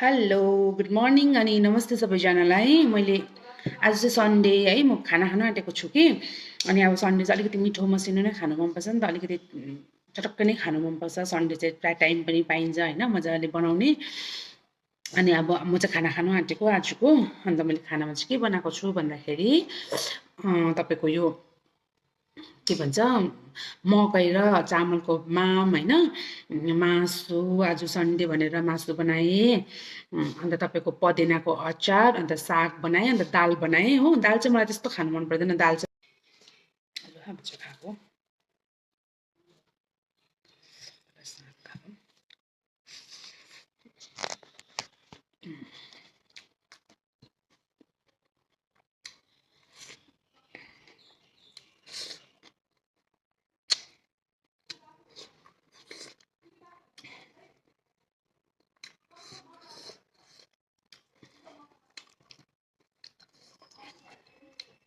Hello good morning अनि नमस्ते सबैजनालाई। मैले आज चाहिँ सन्डे है, म खाना खान आँटेको छु कि। अनि अब सन्डे चाहिँ अलिकति मिठो मसिनो नै खानु मनपर्छ नि त, अलिकति चटक्क नै खानु मनपर्छ। सन्डे चाहिँ प्रायः टाइम पनि पाइन्छ होइन मजाले बनाउने। अनि अब म चाहिँ खाना खानु आँटेको आजको। अन्त मैले खानामा चाहिँ के बनाएको छु भन्दाखेरि तपाईँको यो के भन्छ मकै र चामलको माम होइन, मासु। आज सन्डे भनेर मासु बनाएँ। अन्त तपाईँको पदेनाको अचार, अन्त साग बनाएँ, अन्त दाल बनाएँ हो। दाल चाहिँ मलाई त्यस्तो खानु मन पर्दैन, दाल चाहिँ अब चाहिँ खाएको साग खाएको।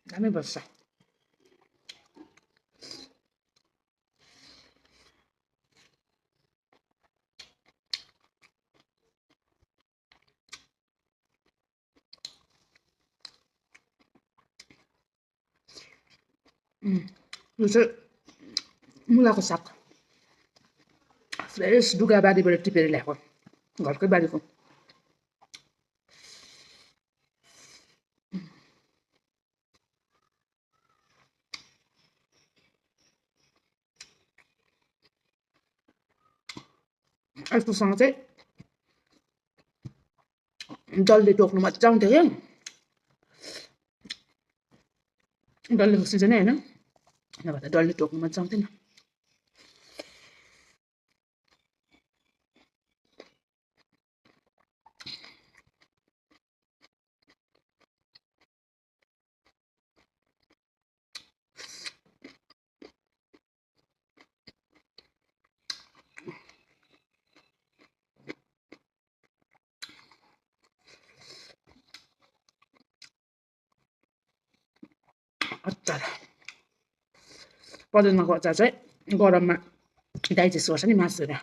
दामी बस्छ। यो चाहिँ मुलाको साग, फ्रेस डुगा बारीबाट टिपेर ल्याएको, घरकै बारीको। यस्तोसँग चाहिँ डल्ले टोक्नु मजा आउँथ्यो क्या। डल्लेको सिजनै होइन, नभए त डल्ले टोक्नु मजा आउँथेन। अचार, पदिनाको अचार चाहिँ गरममा डाइजेस्ट गर्छ नि मासुहरू।